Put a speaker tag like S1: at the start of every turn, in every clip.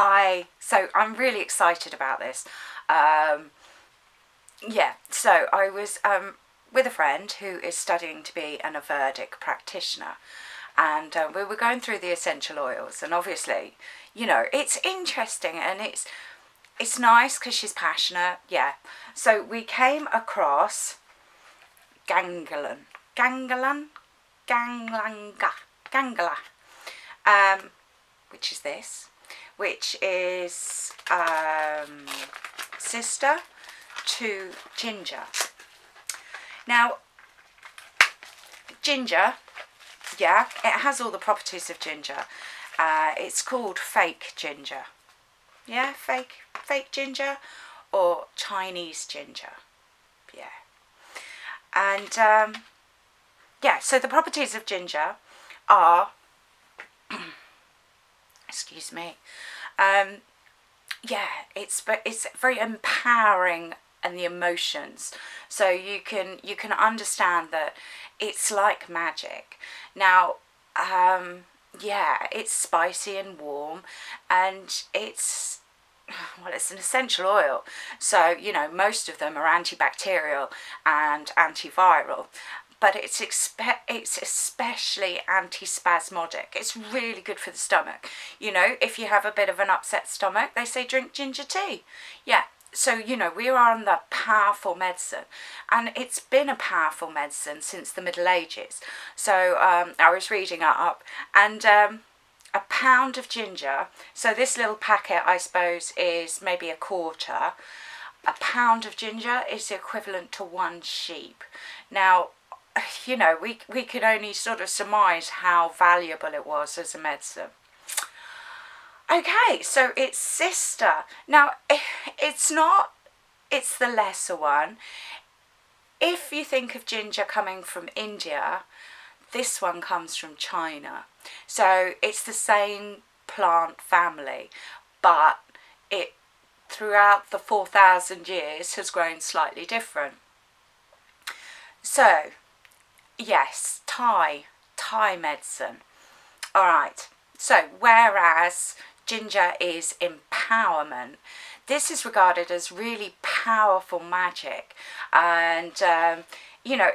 S1: Hi, so I'm really excited about this. Yeah, so I was with a friend who is studying to be an Ayurvedic practitioner, and we were going through the essential oils, and obviously, it's interesting and it's nice because she's passionate. Yeah, so we came across Gangalan, Gangalan, Ganglanga, Gangala, which is this, which is sister to ginger. Now, ginger, yeah, it has all the properties of ginger. It's called fake ginger. Yeah, fake ginger or Chinese ginger. Yeah. And yeah, so the properties of ginger are excuse me. Yeah, it's very empowering, and the emotions. So you can understand that it's like magic. Now, yeah, it's spicy and warm, and it's an essential oil. So, most of them are antibacterial and antiviral, but it's especially antispasmodic. It's really good for the stomach. If you have a bit of an upset stomach, they say drink ginger tea. Yeah. So, we are on the powerful medicine, and it's been a powerful medicine since the Middle Ages. So I was reading up, and a pound of ginger, so this little packet, I suppose, is maybe a quarter. A pound of ginger is the equivalent to one sheep. Now, we could only sort of surmise how valuable it was as a medicine. Okay, so it's sister. Now, it's the lesser one. If you think of ginger coming from India, this one comes from China. So it's the same plant family, but it, throughout the 4,000 years, has grown slightly different. So, yes, Thai medicine. All right. So, whereas ginger is empowerment, this is regarded as really powerful magic, and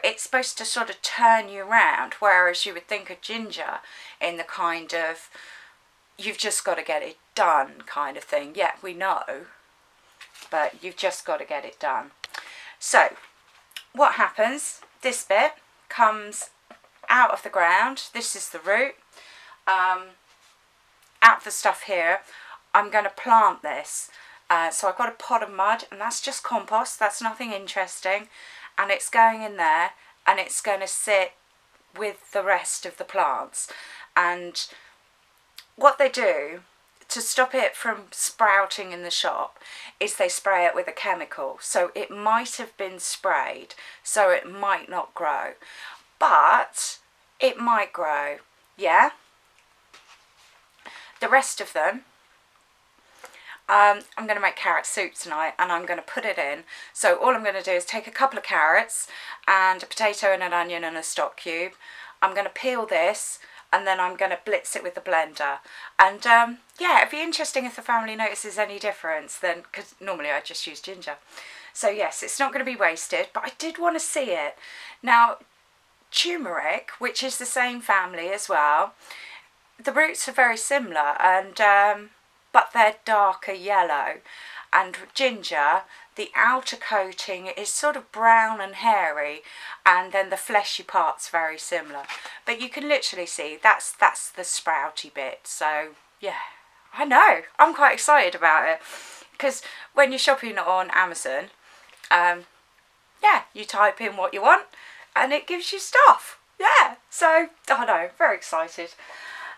S1: it's supposed to sort of turn you around, whereas you would think of ginger in the kind of you've just got to get it done kind of thing. Yeah, we know, but you've just got to get it done. So what happens, this bit comes out of the ground. This is the root. Out of the stuff here, I'm going to plant this. So I've got a pot of mud, and that's just compost. That's nothing interesting. And it's going in there, and it's going to sit with the rest of the plants. And what they do to stop it from sprouting in the shop is they spray it with a chemical. So it might have been sprayed, so it might not grow, but it might grow. Yeah. The rest of them, I'm going to make carrot soup tonight, and I'm going to put it in. So all I'm going to do is take a couple of carrots and a potato and an onion and a stock cube. I'm going to peel this, and then I'm going to blitz it with the blender. And yeah, it'd be interesting if the family notices any difference, then, because normally I just use ginger. So yes, it's not going to be wasted, but I did want to see it. Now, turmeric, which is the same family as well, the roots are very similar, and but they're darker yellow. And ginger, the outer coating is sort of brown and hairy, and then the fleshy part's very similar. But you can literally see that's the sprouty bit. So yeah, I know, I'm quite excited about it, because when you're shopping on Amazon, yeah, you type in what you want and it gives you stuff. Yeah, so I know, very excited.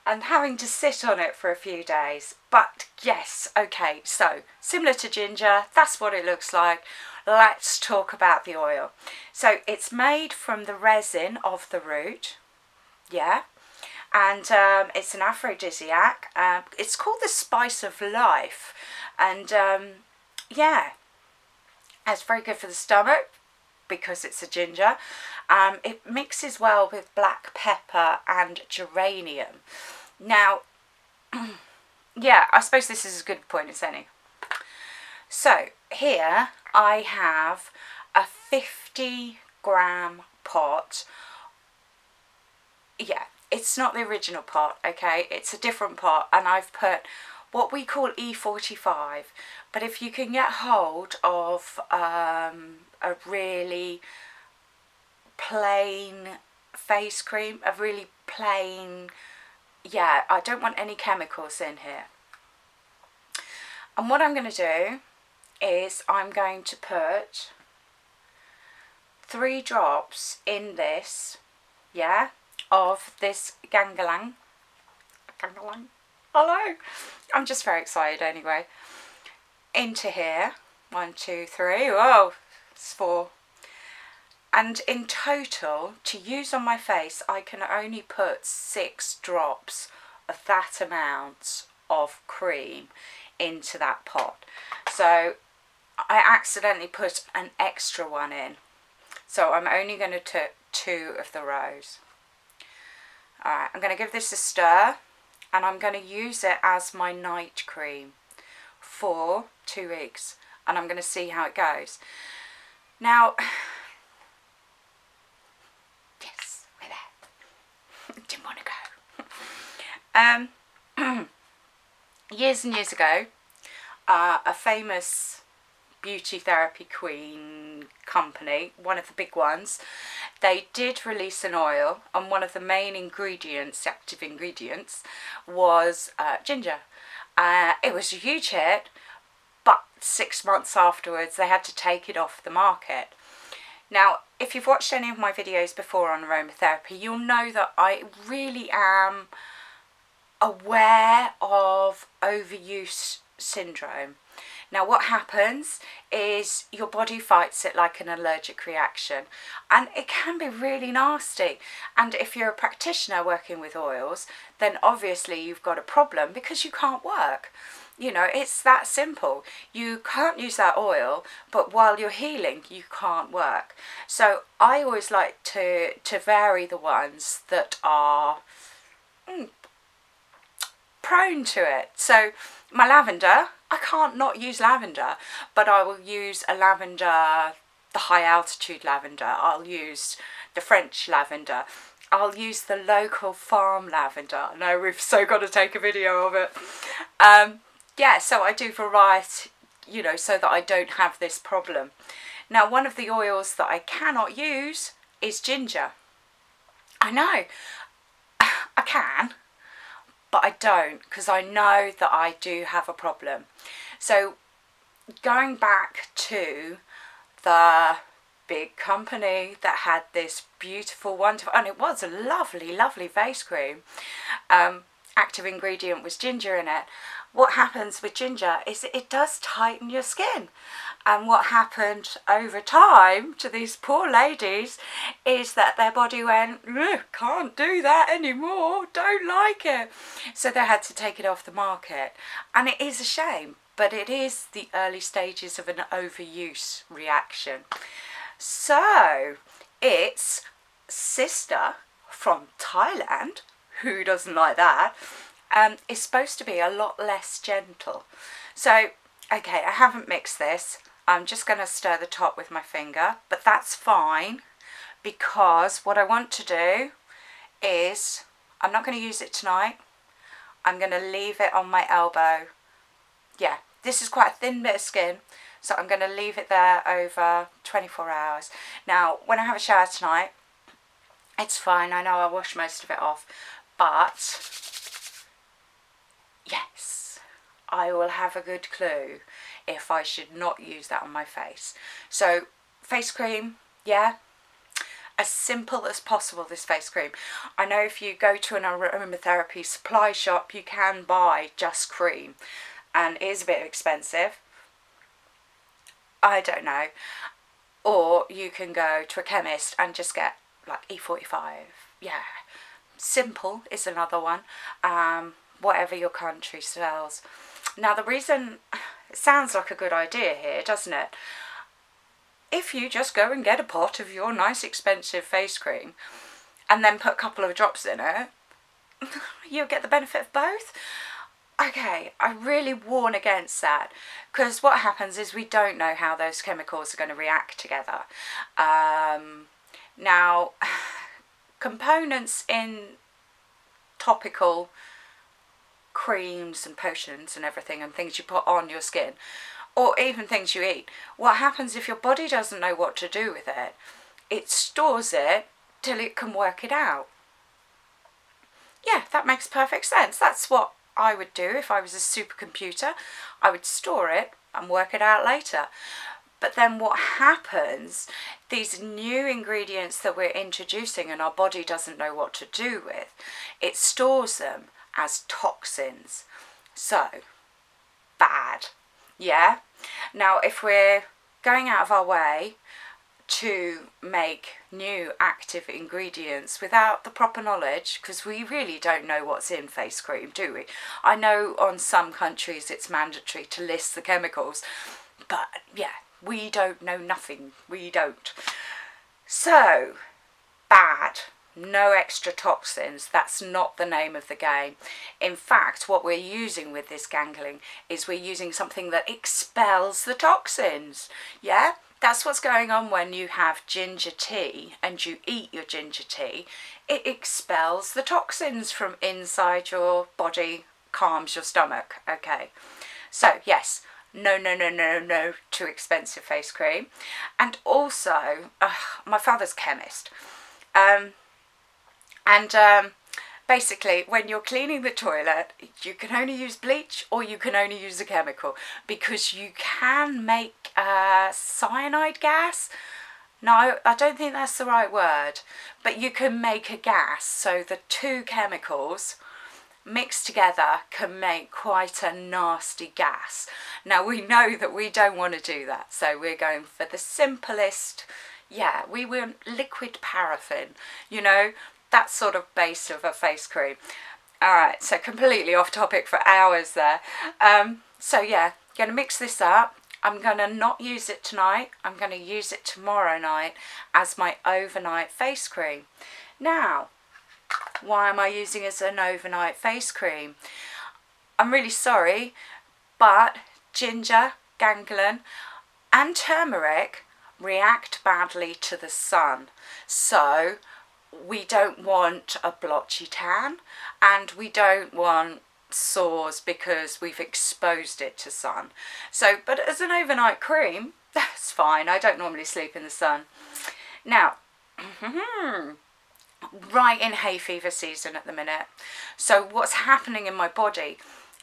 S1: And having to sit on it for a few days. But yes, okay, so similar to ginger, that's what it looks like. Let's talk about the oil. So it's made from the resin of the root, yeah, and it's an aphrodisiac. It's called the spice of life, and yeah, it's very good for the stomach because it's a ginger. It mixes well with black pepper and geranium. Now, yeah, I suppose this is as good a point as any. So here I have a 50-gram pot. Yeah, it's not the original pot, okay, it's a different pot, and I've put what we call E45, but if you can get hold of a really plain face cream, a really plain, yeah, I don't want any chemicals in here. And what I'm going to do is I'm going to put 3 drops in this, yeah, of this Galangal. Hello, I'm just very excited anyway. Into here, 1, 2, 3. Whoa, it's 4. And in total, to use on my face, I can only put 6 drops of that amount of cream into that pot. So I accidentally put an extra one in. So I'm only going to take 2 of the rows. Alright, I'm going to give this a stir, and I'm going to use it as my night cream for 2 weeks, and I'm going to see how it goes. Now, yes, we're there. Didn't want to go. Years and years ago, a famous beauty therapy queen company, one of the big ones, they did release an oil, and one of the main ingredients, active ingredients, was ginger. It was a huge hit, but 6 months afterwards they had to take it off the market. Now, if you've watched any of my videos before on aromatherapy, you'll know that I really am aware of overuse syndrome. Now, what happens is your body fights it like an allergic reaction, and it can be really nasty. And if you're a practitioner working with oils, then obviously you've got a problem because you can't work. You know, it's that simple. You can't use that oil, but while you're healing, you can't work. So I always like to vary the ones that are prone to it. So my lavender, I can't not use lavender, but I will use a lavender, the high altitude lavender. I'll use the French lavender. I'll use the local farm lavender. No, we've so got to take a video of it. Yeah, so I do variety, you know, so that I don't have this problem. Now, one of the oils that I cannot use is ginger. I know, I can, but I don't, because I know that I do have a problem. So going back to the big company that had this beautiful, wonderful, and it was a lovely, lovely face cream, active ingredient was ginger in it. What happens with ginger is it does tighten your skin. And what happened over time to these poor ladies is that their body went, can't do that anymore, don't like it. So they had to take it off the market. And it is a shame, but it is the early stages of an overuse reaction. So it's sister from Thailand, who doesn't like that, is supposed to be a lot less gentle. So, okay, I haven't mixed this. I'm just going to stir the top with my finger, but that's fine, because what I want to do is, I'm not going to use it tonight. I'm going to leave it on my elbow. Yeah, this is quite a thin bit of skin, so I'm going to leave it there over 24 hours. Now, when I have a shower tonight, it's fine. I know I'll wash most of it off, but yes, I will have a good clue if I should not use that on my face. So face cream, yeah, as simple as possible, this face cream. I know if you go to an aromatherapy supply shop, you can buy just cream, and it is a bit expensive. I don't know. Or you can go to a chemist and just get like E45. Yeah, simple is another one. Whatever your country sells. Now, the reason, it sounds like a good idea here, doesn't it? If you just go and get a pot of your nice expensive face cream and then put a couple of drops in it, you'll get the benefit of both. Okay, I really warn against that, because what happens is we don't know how those chemicals are going to react together. Now, components in topical creams and potions and everything and things you put on your skin, or even things you eat, what happens if your body doesn't know what to do with it? It stores it till it can work it out. Yeah, that makes perfect sense. That's what I would do if I was a supercomputer. I would store it and work it out later. But then what happens, these new ingredients that we're introducing and our body doesn't know what to do with, it stores them as toxins. So, bad. Yeah? Now, if we're going out of our way to make new active ingredients without the proper knowledge, because we really don't know what's in face cream, do we? I know on some countries it's mandatory to list the chemicals, but yeah, we don't know nothing. We don't. So, bad. No extra toxins. That's not the name of the game. In fact, what we're using with this gangling is we're using something that expels the toxins. Yeah? That's what's going on when you have ginger tea and you eat your ginger tea. It expels the toxins from inside your body, calms your stomach. Okay. So, yes, no, no, no, no, no to expensive face cream. And also, my father's chemist. Basically, when you're cleaning the toilet, you can only use bleach or you can only use a chemical, because you can make cyanide gas. No, I don't think that's the right word, but you can make a gas. So the two chemicals mixed together can make quite a nasty gas. Now, we know that we don't want to do that, so we're going for the simplest. Yeah, we want liquid paraffin, you know, that sort of base of a face cream. Alright, so completely off topic for hours there. So yeah, going to mix this up. I'm going to not use it tonight. I'm going to use it tomorrow night as my overnight face cream. Now, why am I using it as an overnight face cream? I'm really sorry, but ginger, ganglion and turmeric react badly to the sun. So we don't want a blotchy tan, and we don't want sores because we've exposed it to sun. So, but as an overnight cream, that's fine. I don't normally sleep in the sun. Now, right in hay fever season at the minute. So what's happening in my body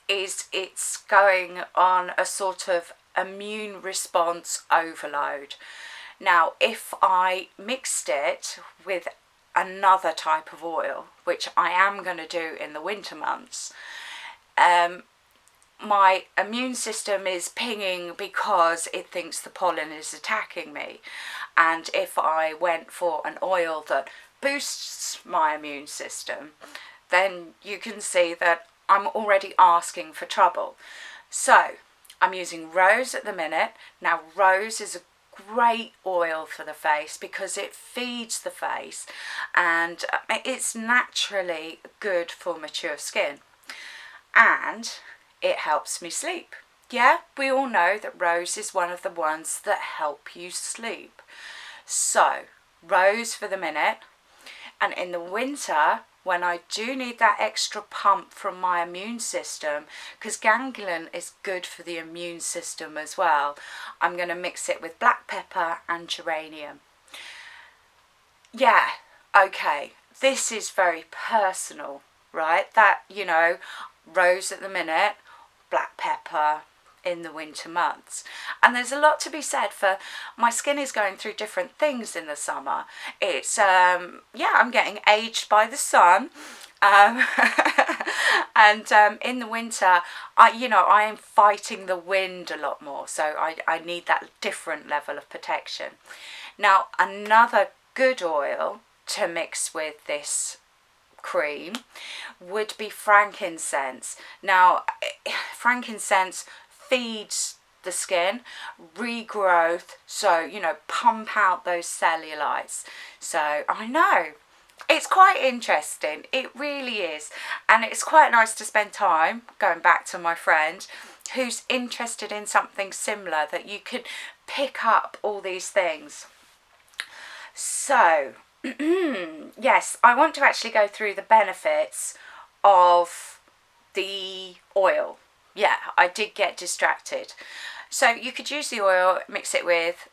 S1: is it's going on a sort of immune response overload. Now, if I mixed it with another type of oil, which I am going to do in the winter months, my immune system is pinging because it thinks the pollen is attacking me. And if I went for an oil that boosts my immune system, then you can see that I'm already asking for trouble. So I'm using rose at the minute. Now, rose is a great oil for the face because it feeds the face and it's naturally good for mature skin, and it helps me sleep. Yeah, we all know that rose is one of the ones that help you sleep. So rose for the minute, and in the winter, when I do need that extra pump from my immune system, because ganglion is good for the immune system as well, I'm going to mix it with black pepper and geranium. Yeah, okay, this is very personal, right? That, you know, rose at the minute, black pepper in the winter months. And there's a lot to be said for my skin is going through different things in the summer. It's yeah, I'm getting aged by the sun, and in the winter I am fighting the wind a lot more, so I need that different level of protection. Now, another good oil to mix with this cream would be frankincense. Now, frankincense feeds the skin, regrowth, so pump out those cellulites. So I know It's quite interesting, it really is, and it's quite nice to spend time, going back to my friend who's interested in something similar, that you could pick up all these things. So yes, I want to actually go through the benefits of the oil. Yeah, I did get distracted. So you could use the oil, mix it with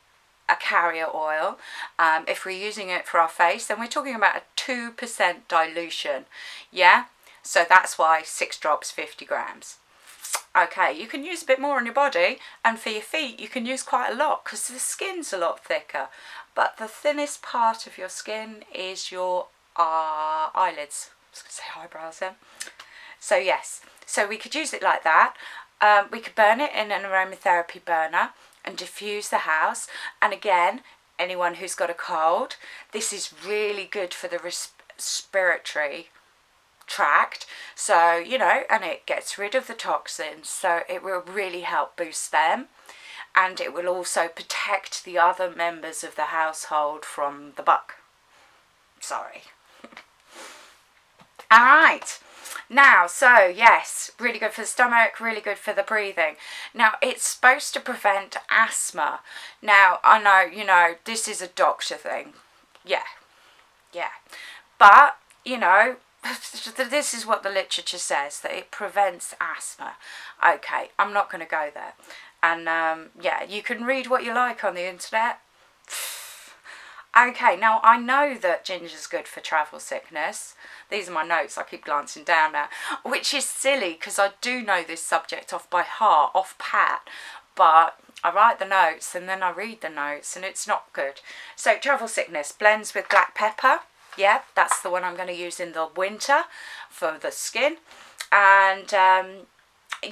S1: a carrier oil. If we're using it for our face, then we're talking about a 2% dilution. Yeah, so that's why 6 drops, 50 grams. Okay, you can use a bit more on your body, and for your feet you can use quite a lot because the skin's a lot thicker, but the thinnest part of your skin is your eyelids. I was going to say eyebrows then. So yes, so we could use it like that. We could burn it in an aromatherapy burner and diffuse the house. And again, anyone who's got a cold, this is really good for the respiratory tract. So, you know, and it gets rid of the toxins, so it will really help boost them. And it will also protect the other members of the household from the bug. Sorry. All right. Now, so yes, really good for the stomach, really good for the breathing. Now, it's supposed to prevent asthma. Now, I know, you know, this is a doctor thing. Yeah. But, you know, this is what the literature says, that it prevents asthma. Okay, I'm not going to go there. And, yeah, you can read what you like on the internet. Okay, now I know that ginger's good for travel sickness. These are my notes, I keep glancing down now, which is silly because I do know this subject off by heart, off pat, but I write the notes and then I read the notes and it's not good. So travel sickness, blends with black pepper. Yeah, that's the one I'm going to use in the winter for the skin. And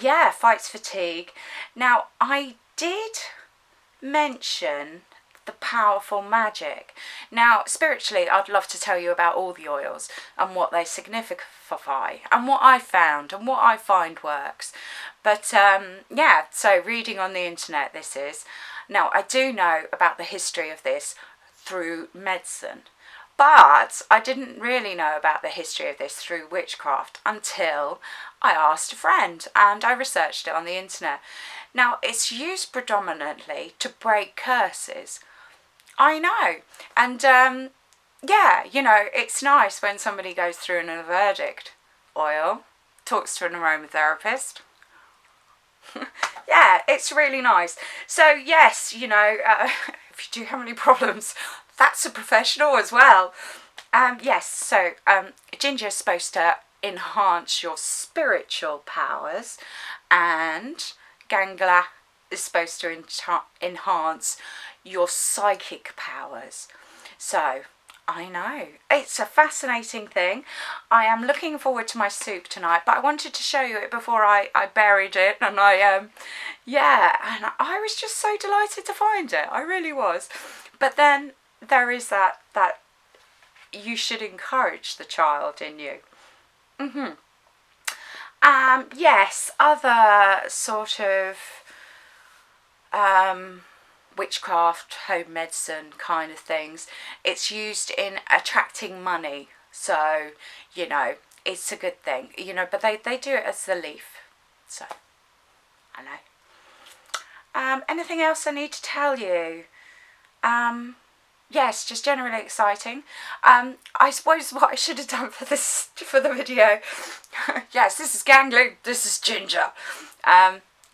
S1: yeah, fights fatigue. Now, I did mention the powerful magic. Now, spiritually, I'd love to tell you about all the oils and what they signify and what I found and what I find works. But yeah, so reading on the internet this is. Now, I do know about the history of this through medicine, but I didn't really know about the history of this through witchcraft until I asked a friend and I researched it on the internet. Now, it's used predominantly to break curses. I know. And yeah, you know, it's nice when somebody goes through an verdict oil, talks to an aromatherapist. Yeah, it's really nice. So yes, you know, if you do have any problems, that's a professional as well. Yes, so ginger is supposed to enhance your spiritual powers, and Galangal is supposed to enhance your psychic powers. So I know, it's a fascinating thing. I am looking forward to my soup tonight, but I wanted to show you it before I buried it, and yeah, and I was just so delighted to find it. I really was. But then there is that you should encourage the child in you. Yes, other sort of witchcraft, home medicine kind of things. It's used in attracting money, so you know it's a good thing. You know, but they do it as the leaf. So I know. Anything else I need to tell you? Yes, just generally exciting. I suppose what I should have done for the video. Yes, this is gangly. This is ginger.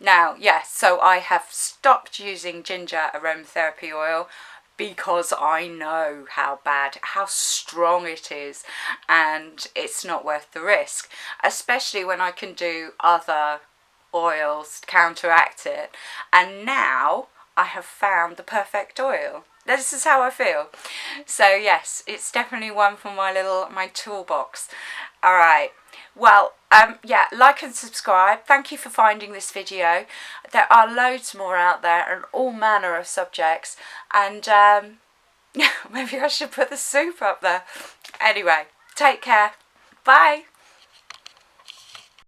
S1: Now, yes, so I have stopped using ginger aromatherapy oil because I know how bad, how strong it is, and it's not worth the risk, especially when I can do other oils to counteract it. And now I have found the perfect oil. This is how I feel. So yes, it's definitely one for my toolbox. All right. Well, yeah, like and subscribe. Thank you for finding this video. There are loads more out there and all manner of subjects. And maybe I should put the soup up there. Anyway, take care. Bye.